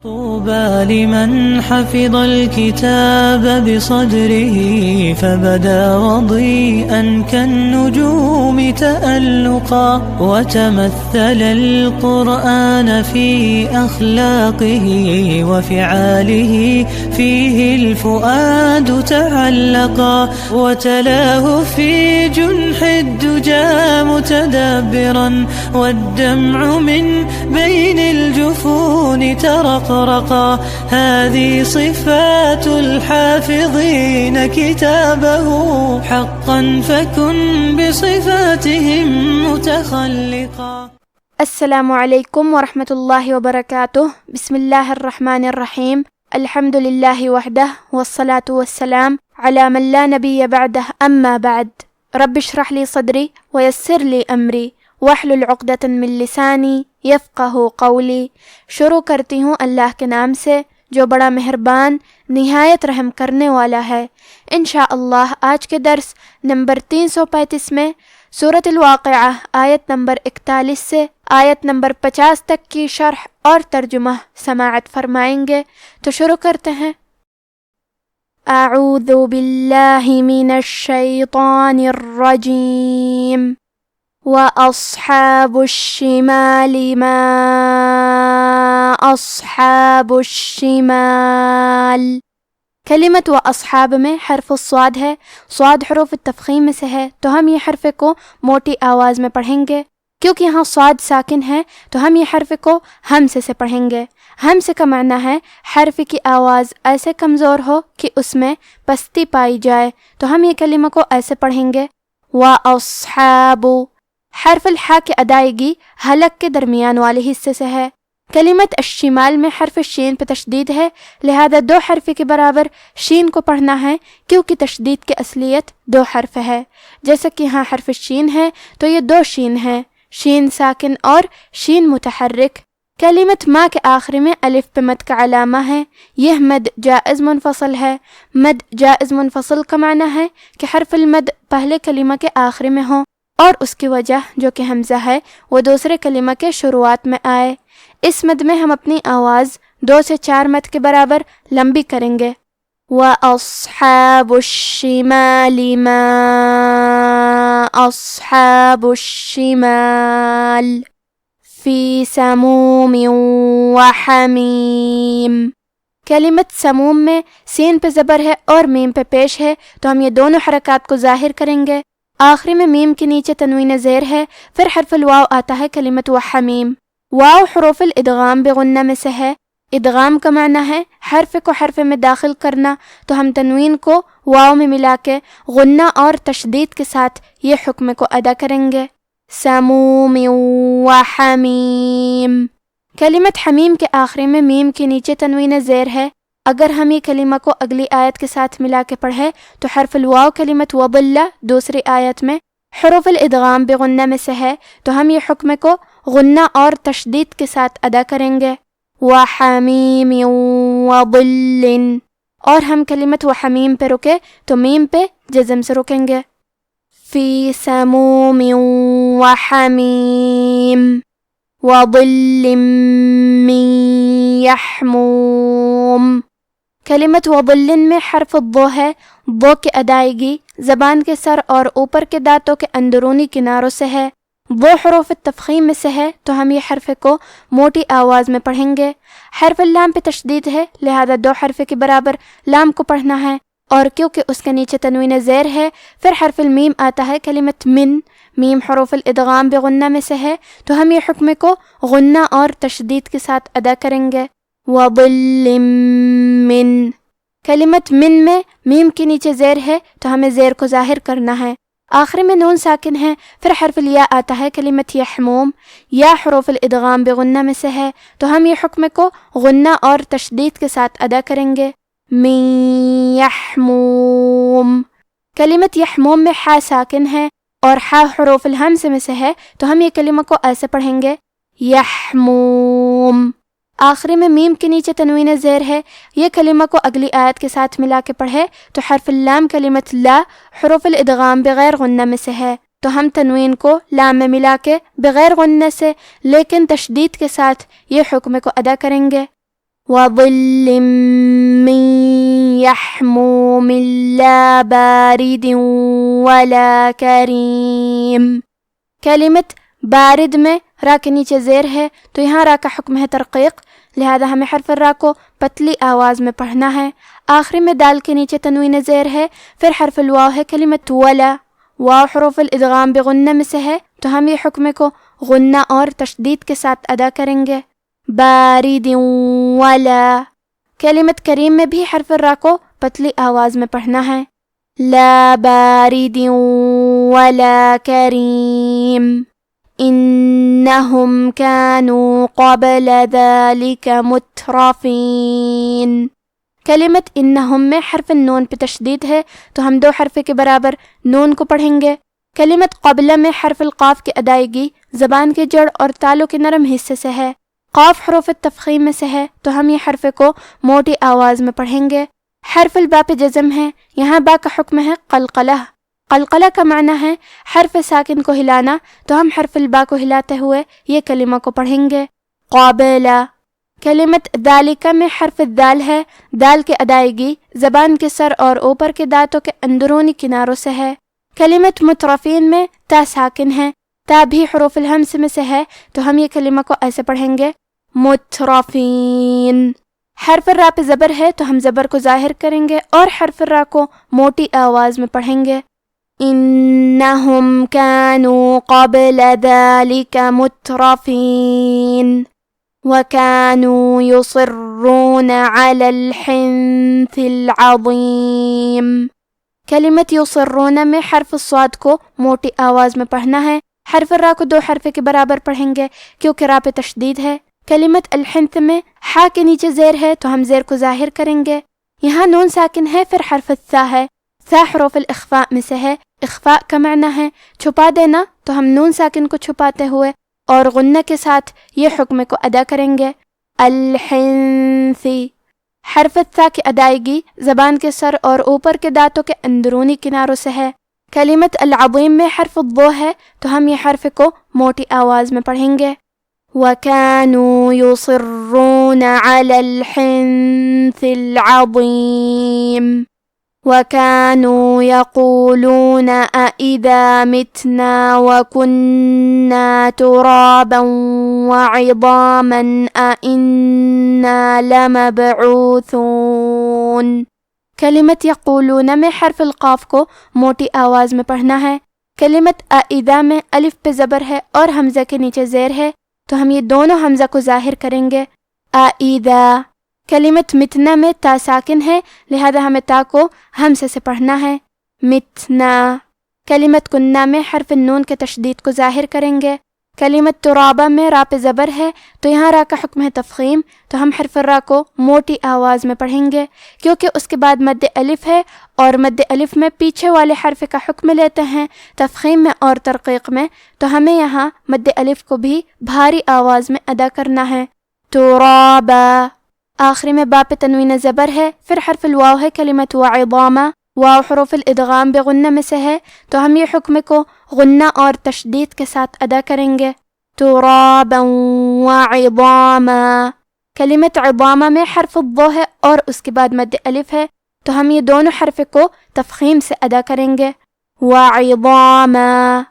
طوبى لمن حفظ الكتاب بصدره فبدا وضيئا كالنجوم تألقا وتمثل القرآن في أخلاقه وفعاله فيه الفؤاد تعلقا وتلاه في جنح الدجى متدبرا والدمع من بين الجفون ترقرقا هذه صفات الحافظين كتابه حقا فكن بصفاتهم متخلقا. السلام علیکم ورحمۃ اللہ وبرکاتہ. بسم اللہ الرحمن الرحیم. الحمد للہ وحدہ والصلاة والسلام علی من لا نبی بعدہ اما بعد. رب اشرح لی صدری ویسر لی امری واحلل عقدۃ من لسانی یفقہ قولی. شروع کرتی ہوں اللہ کے نام سے جو بڑا مہربان نہایت رحم کرنے والا ہے. انشاءاللہ آج کے درس نمبر 335 میں سورۃ الواقعہ آیت نمبر 41 سے آیت نمبر 50 تک کی شرح اور ترجمہ سماعت فرمائیں گے. تو شروع کرتے ہیں. اعوذ باللہ من الشیطان الرجیم. وَأَصْحَابُ الشِّمَالِ مَا أَصْحَابُ الشِّمَالِ. کلمت و اصحاب میں حرف الصاد ہے. صاد حروف التفخیم میں سے ہے تو ہم یہ حرف کو موٹی آواز میں پڑھیں گے. کیونکہ یہاں صاد ساکن ہے تو ہم یہ حرف کو ہمزے سے پڑھیں گے. ہمزے کا معنی ہے حرف کی آواز ایسے کمزور ہو کہ اس میں پستی پائی جائے. تو ہم یہ کلمہ کو ایسے پڑھیں گے وَأَصْحَابُ. حرف الحا کی ادائیگی حلق کے درمیان والے حصے سے ہے. کلمت الشمال میں حرف شین پہ تشدید ہے لہذا دو حرف کے برابر شین کو پڑھنا ہے کیونکہ تشدید کی اصلیت دو حرف ہے. جیسا کہ یہاں حرف شین ہے تو یہ دو شین ہے، شین ساکن اور شین متحرک. کلمت ما کے آخری میں الف پہ مد کا علامہ ہے. یہ مد جائز منفصل ہے. مد جائز منفصل کا معنی ہے کہ حرف المد پہلے کلمہ کے آخری میں ہو اور اس کی وجہ جو کہ حمزہ ہے وہ دوسرے کلمہ کے شروعات میں آئے. اس مد میں ہم اپنی آواز 2 سے 4 مد کے برابر لمبی کریں گے. وَأَصْحَابُ الشِّمَالِ مَا أَصْحَابُ الشِّمَالِ فِي سَمُومٍ وَحَمِيمٍ. کلمت سموم میں سین پہ زبر ہے اور میم پہ پیش ہے تو ہم یہ دونوں حرکات کو ظاہر کریں گے. آخری میں میم کے نیچے تنوین زیر ہے. پھر حرف الواو آتا ہے کلمت وحمیم. واو حروف الادغام بغنہ میں سے ہے. ادغام کا معنی ہے حرف کو حرف میں داخل کرنا تو ہم تنوین کو واو میں ملا کے غنہ اور تشدید کے ساتھ یہ حکم کو ادا کریں گے. سموم وحمیم. کلمت حمیم کے آخری میں میم کے نیچے تنوین زیر ہے. اگر ہم یہ کلمہ کو اگلی آیت کے ساتھ ملا کے پڑھیں تو حرف الواو کلمت وَضَلَّ دوسری آیت میں حروف الادغام بغنہ میں سے ہے تو ہم یہ حکم کو غنہ اور تشدید کے ساتھ ادا کریں گے. وَحَمِيمٍ وَظِلٍّ. اور ہم کلمت وحمیم پہ رکے تو میم پہ جزم سے رکیں گے. فِي سَمُومٍ وَحَمِيمٍ وَظِلٍّ مِّن يَحْمُومٍ. کلمت وَظِلٍ میں حرف الضو ہے. ضو کی ادائیگی زبان کے سر اور اوپر کے دانتوں کے اندرونی کناروں سے ہے. ضو حروف التفخیم میں سے ہے تو ہم یہ حرف کو موٹی آواز میں پڑھیں گے. حرف اللام پہ تشدید ہے لہذا دو حرف کے برابر لام کو پڑھنا ہے اور کیونکہ اس کے نیچے تنوین زیر ہے پھر حرف المیم آتا ہے کلمت من. میم حروف الادغام بغنہ میں سے ہے تو ہم یہ حکم کو غنہ اور تشدید کے ساتھ ادا کریں گے. وَظِلٍّ مِّن. کلمت من میں میم کے نیچے زیر ہے تو ہمیں زیر کو ظاہر کرنا ہے. آخر میں نون ساکن ہے. پھر حرف الیا آتا ہے کلمت یحموم. یا حروف الادغام بغنہ میں سے ہے تو ہم یہ حکم کو غنہ اور تشدید کے ساتھ ادا کریں گے. من یحموم. کلمت یحموم میں حا ساکن ہے اور حا حروف الہمز میں سے ہے تو ہم یہ کلمہ کو ایسے پڑھیں گے یحموم. آخری میں میم کے نیچے تنوین زیر ہے. یہ کلمہ کو اگلی آیت کے ساتھ ملا کے پڑھے تو حرف اللام کلمت لا حروف الادغام بغیر غنہ میں سے ہے تو ہم تنوین کو لام میں ملا کے بغیر غنہ سے لیکن تشدید کے ساتھ یہ حکم کو ادا کریں گے. وظل من يحموم لا بارد ولا کریم۔ کلمت بارد میں را کے نیچے زیر ہے تو یہاں را کا حکم ہے ترقیق، لہذا ہمیں حرف را کو پتلی آواز میں پڑھنا ہے۔ آخری میں دال کے نیچے تنوین زیر ہے، پھر حرف الواو ہے کلمت ولا، واو حروف الادغام بغنہ میں سے ہے تو ہم یہ حکم کو غنہ اور تشدید کے ساتھ ادا کریں گے۔ بارد ولا۔ کلمت کریم میں بھی حرف را کو پتلی آواز میں پڑھنا ہے۔ لا بارد ولا کریم۔ انہم کانوا قبل ذلک مترفین۔ کلمت انہم میں حرف نون پہ تشدید ہے تو ہم 2 حرف کے برابر نون کو پڑھیں گے۔ کلمت قبلہ میں حرف القاف کی ادائیگی زبان کے جڑ اور تالوں کے نرم حصے سے ہے۔ قاف حروف التفخیم میں سے ہے تو ہم یہ حرف کو موٹی آواز میں پڑھیں گے۔ حرف البا پہ جزم ہے، یہاں با کا حکم ہے قلقلہ۔ قلقلہ کا معنی ہے حرف ساکن کو ہلانا، تو ہم حرف البا کو ہلاتے ہوئے یہ کلمہ کو پڑھیں گے۔ قابلہ۔ کلمت ذالکہ میں حرف الدال ہے، دال کی ادائیگی زبان کے سر اور اوپر کے دانتوں کے اندرونی کناروں سے ہے۔ کلمت مترفین میں تا ساکن ہے، تا بھی حروف الہمس میں سے ہے تو ہم یہ کلمہ کو ایسے پڑھیں گے مترفین۔ حرف الراء پہ زبر ہے تو ہم زبر کو ظاہر کریں گے اور حرف الراء کو موٹی آواز میں پڑھیں گے۔ انہم کانوا قبل ذلک مترفین وَكَانُوا يُصِرُّونَ عَلَى الْحِنثِ الْعَظِيمِ۔ کلمت یصرون میں حرف الصاد کو موٹی آواز میں پڑھنا ہے۔ حرف را کو 2 حرف کے برابر پڑھیں گے کیونکہ را پہ تشدید ہے۔ کلمت الحنث میں ہا کے نیچے زیر ہے تو ہم زیر کو ظاہر کریں گے۔ یہاں نون ساکن ہے، پھر حرف الثا ہے، ثا حروف الاخفاء میں سے ہے۔ اخفاء کا معنی ہے چھپا دینا، تو ہم نون ساکن کو چھپاتے ہوئے اور غنہ کے ساتھ یہ حکم کو ادا کریں گے۔ الحنثی۔ حرف الثا کی ادائیگی زبان کے سر اور اوپر کے دانتوں کے اندرونی کناروں سے ہے۔ کلمت العظیم میں حرف الضو ہے تو ہم یہ حرف کو موٹی آواز میں پڑھیں گے۔ وَكَانُوا يُصِرُّونَ عَلَى الْحِنثِ الْعَظِيمِ وَكَانُوا يَقُولُونَ أَإِذَا مِتْنَا وَكُنَّا تُرَابًا وَعِظَامًا أَإِنَّا لَمَبْعُوثُونَ۔ کلمت یقولون میں حرف القاف کو موٹی آواز میں پڑھنا ہے۔ کلمت أَإِذَا میں الف پہ زبر ہے اور حمزہ کے نیچے زیر ہے تو ہم یہ دونوں حمزہ کو ظاہر کریں گے۔ أَإِذَا۔ کلمت متنا میں تا ساکن ہے، لہذا ہمیں تا کو ہمزے سے پڑھنا ہے۔ متنا۔ کلمت کننا میں حرف نون کے تشدید کو ظاہر کریں گے۔ کلمت ترابہ میں را پہ زبر ہے تو یہاں را کا حکم ہے تفخیم، تو ہم حرف را کو موٹی آواز میں پڑھیں گے کیونکہ اس کے بعد مد الف ہے اور مد الف میں پیچھے والے حرف کا حکم لیتے ہیں تفخیم میں اور ترقیق میں، تو ہمیں یہاں مد الف کو بھی بھاری آواز میں ادا کرنا ہے۔ ترابا۔ آخری میں با پہ تنوین زبر ہے، پھر حرف الواو ہے کلمت وعظاما، واو حروف الادغام بغنہ میں سے ہے تو ہم یہ حکم کو غنہ اور تشدید کے ساتھ ادا کریں گے۔ ترابا وعظاما۔ کلمت عظاما میں حرف الضو ہے اور اس کے بعد مد الف ہے تو ہم یہ دونوں حرف کو تفخیم سے ادا کریں گے۔ وعظاما۔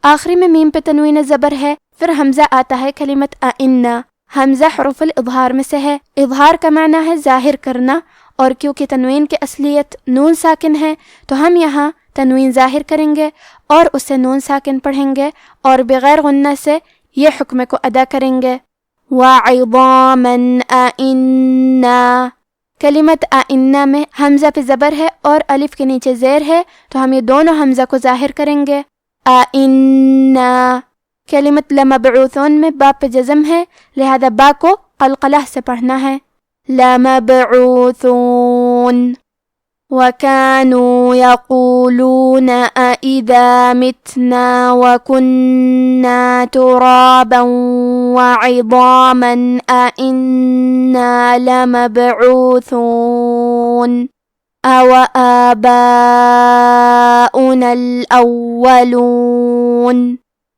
آخری میں میم پہ تنوین زبر ہے، پھر حمزہ آتا ہے کلمت ائنہ۔ حمزہ حروف الاظہار میں سے ہے۔ اظہار کا معنی ہے ظاہر کرنا، اور کیونکہ تنوین کی اصلیت نون ساکن ہے تو ہم یہاں تنوین ظاہر کریں گے اور اسے نون ساکن پڑھیں گے اور بغیر غنہ سے یہ حکم کو ادا کریں گے۔ وَعِظَامًا أَئِنَّا۔ کلمت ائنہ میں حمزہ پہ زبر ہے اور الف کے نیچے زیر ہے تو ہم یہ دونوں حمزہ کو ظاہر کریں گے۔ ائنّا۔ کلمت لمبعوثون میں با پہ جزم ہے، لہذا با کو قلقلہ سے پڑھنا ہے۔ لمبعوثون۔ وَكَانُوا يَقُولُونَ أَإِذَا مِتْنَا وَكُنَّا تُرَابًا وَعِظَامًا أَإِنَّا لَمَبْعُوثُونَ أَوَآبَاؤُنَا الْأَوَّلُونَ۔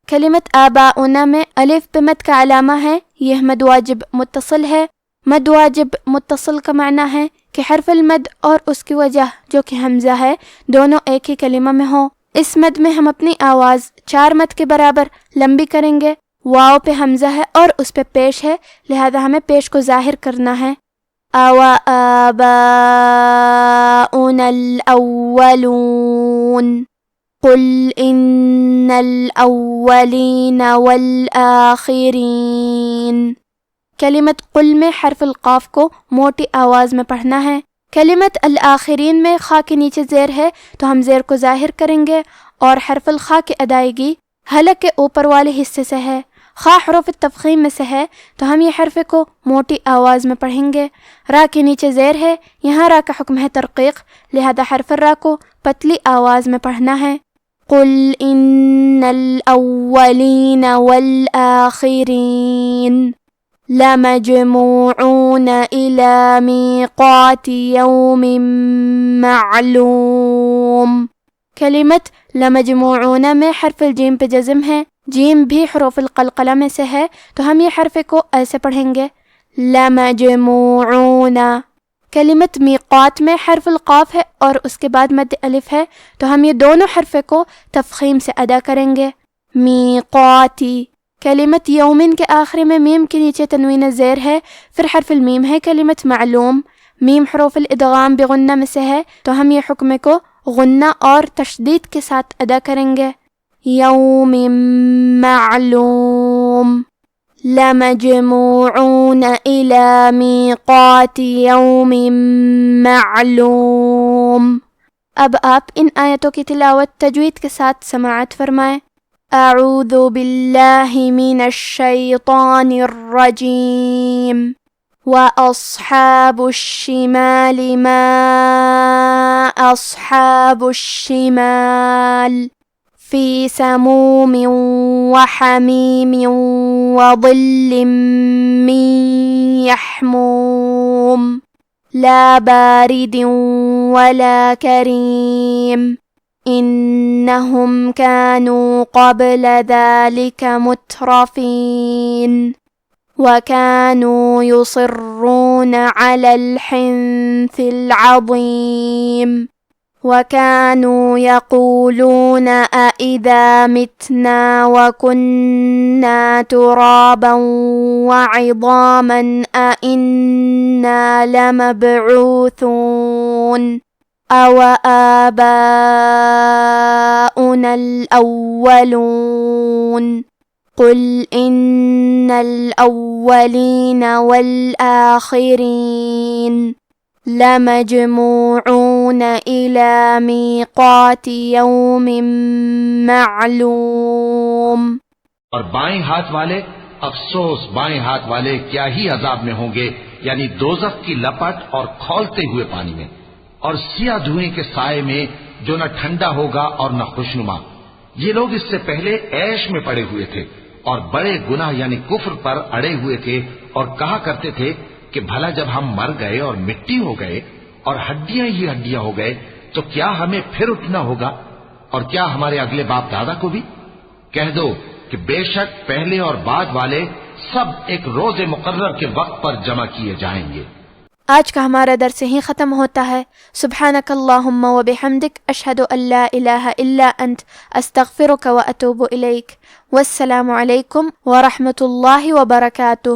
کلمت آباؤنا میں الف پہ مد کا علامہ ہے، یہ مد واجب متصل ہے مد واجب متصل کا معنی ہے کہ حرف المد اور اس کی وجہ جو کہ حمزہ ہے دونوں ایک ہی کلمہ میں ہوں۔ اس مد میں ہم اپنی آواز 4 مد کے برابر لمبی کریں گے۔ واو پہ حمزہ ہے اور اس پہ پیش ہے، لہذا ہمیں پیش کو ظاہر کرنا ہے۔ أَوَآبَاؤُنَا الْأَوَّلُونَ قُلْ إِنَّ الْأَوَّلِينَ وَالْآخِرِينَ۔ کلمت قل میں حرف القاف کو موٹی آواز میں پڑھنا ہے۔ کلمت الآخرین میں خا کے نیچے زیر ہے تو ہم زیر کو ظاہر کریں گے اور حرف الخا کی ادائیگی حلق کے اوپر والے حصے سے ہے۔ خا حروف التفخیم میں سے ہے تو ہم یہ حرف کو موٹی آواز میں پڑھیں گے۔ را کے نیچے زیر ہے، یہاں را کا حکم ہے ترقیق، لہذا حرف را کو پتلی آواز میں پڑھنا ہے۔ قل ان الاولین والآخرین لمجموعون الى میقات یوم معلوم۔ کلمت لمجموعون میں حرف الجیم پہ جزم ہے، جیم بھی حروف القلقلہ میں سے ہے تو ہم یہ حرف کو ایسے پڑھیں گے لمجموعون۔ کلمت میقات میں حرف القاف ہے اور اس کے بعد مد الف ہے تو ہم یہ دونوں حرف کو تفخیم سے ادا کریں گے میقاتی۔ کلمت یومن کے آخری میں میم کے نیچے تنوین زیر ہے، پھر حرف المیم ہے۔ کلمت معلوم میم حروف الادغام بغنہ میں سے ہے تو ہم یہ حکم کو غنہ اور تشدید کے ساتھ ادا کریں گے یوم معلوم لمجموعون الى میقات یوم معلوم۔ اب آپ ان آیتوں کی تلاوت تجوید کے ساتھ سماعت فرمائیں۔ اعوذ باللہ من الشیطان الرجیم وَأَصْحَابُ الشِّمَالِ مَا أَصْحَابُ الشِّمَالِ فِي سَمُومٍ وَحَمِيمٍ وَظِلٍّ مِّن يَحْمُومٍ لَا بَارِدٍ وَلَا كَرِيمٍ إِنَّهُمْ كَانُوا قَبْلَ ذَلِكَ مُتْرَفِينَ وَكَانُوا يُصِرُّونَ عَلَى الْحِنثِ الْعَظِيمِ وَكَانُوا يَقُولُونَ أَإِذَا مِتْنَا وَكُنَّا تُرَابًا وَعِظَامًا أَإِنَّا لَمَبْعُوثُونَ أَوَآبَاؤُنَا الْأَوَّلُونَ قُلْ إِنَّ الْأَوَّلِينَ وَالْآخِرِينَ لَمَجْمُوعُونَ إِلَى مِيقَاتِ يَوْمٍ مَّعْلُومٍ۔ اور بائیں ہاتھ والے، افسوس بائیں ہاتھ والے کیا ہی عذاب میں ہوں گے، یعنی دوزخ کی لپٹ اور کھولتے ہوئے پانی میں، اور سیاہ دھوئیں کے سائے میں جو نہ ٹھنڈا ہوگا اور نہ خوشنما۔ یہ لوگ اس سے پہلے عیش میں پڑے ہوئے تھے اور بڑے گناہ یعنی کفر پر اڑے ہوئے تھے، اور کہا کرتے تھے کہ بھلا جب ہم مر گئے اور مٹی ہو گئے اور ہڈیاں ہی ہڈیاں ہو گئے تو کیا ہمیں پھر اٹھنا ہوگا، اور کیا ہمارے اگلے باپ دادا کو بھی؟ کہہ دو کہ بے شک پہلے اور بعد والے سب ایک روز مقرر کے وقت پر جمع کیے جائیں گے۔ آج کا ہمارا درس یہیں ختم ہوتا ہے۔ سبحانک اللہم و بحمدک، اشہد ان لا الہ الا انت، استغفرک و اتوب الیک۔ والسلام علیکم ورحمۃ اللہ وبرکاتہ۔